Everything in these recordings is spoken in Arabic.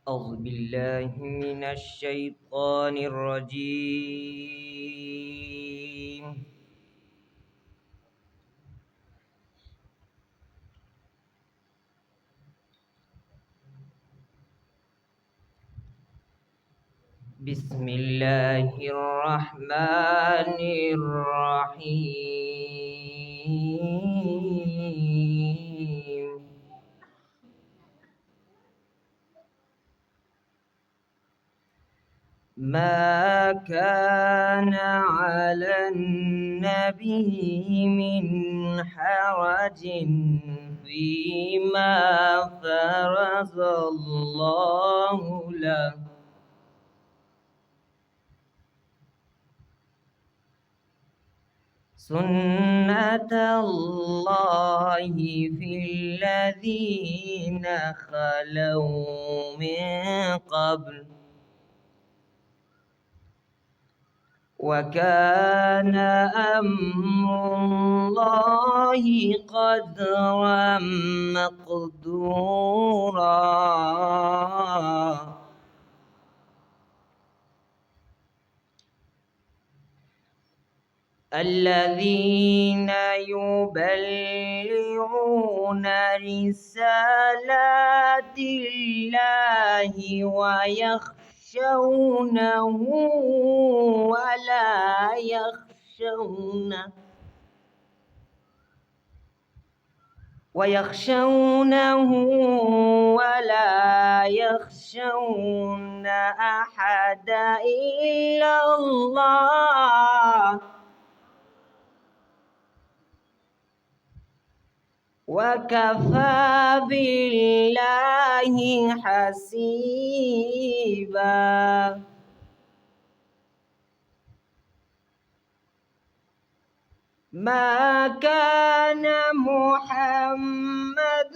أعوذ بالله من الشيطان الرجيم. بسم الله الرحمن الرحيم. ما كان على النبي من حرج فيما فرض الله له، سنة الله في الذين خلوا من قبل، وكان أمر الله قدرا مقدورا. الذين يبلغون رسالات الله ويخشونه ولا يخشون أحدا إلا الله، وكفى بالله حسيبا. ما كان محمد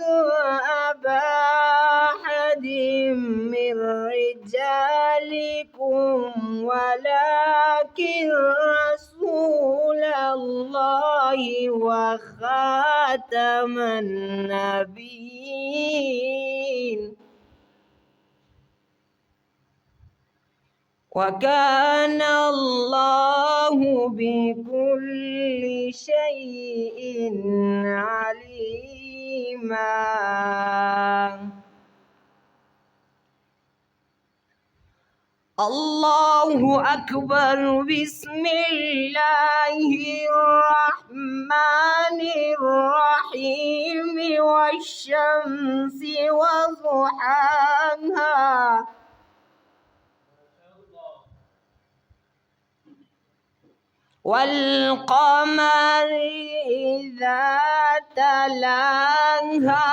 أبا أحد من رجالكم ولكن رسول الله وخاتم النبيين، وكان الله بكل شيء عليما. الله أكبر. بسم الله الرحمن الرحيم. والشمس وضحاها والقمر إذا تلاها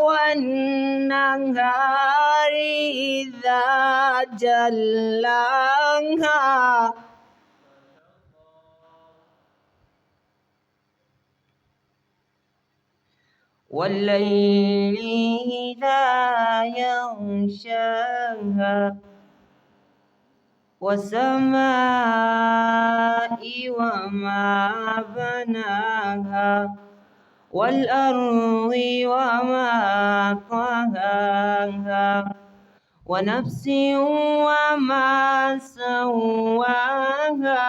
والنهار إذا جلاها والليل إذا يغشاها والسماء وما بناها والأرض وما طحاها ونفس وما سواها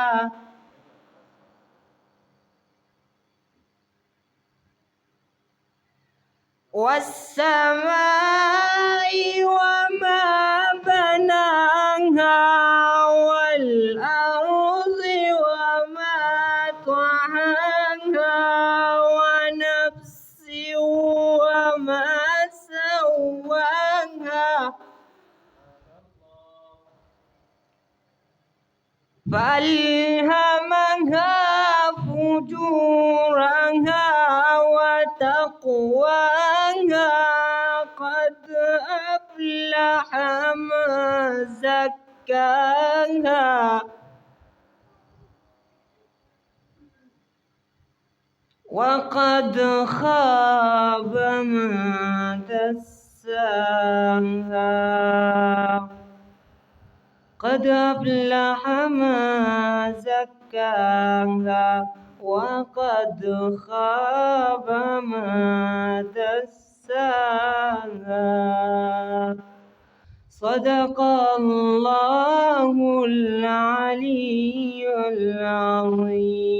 والسماء وما بناها والأرض وما طحاها ونفس وما سواها فألهمها فجورها وتقواها قد أفلح من زكاها وقد خاب من دساها. قد أفلح من زكاها وقد خاب من دساها. صدق الله العلي العظيم.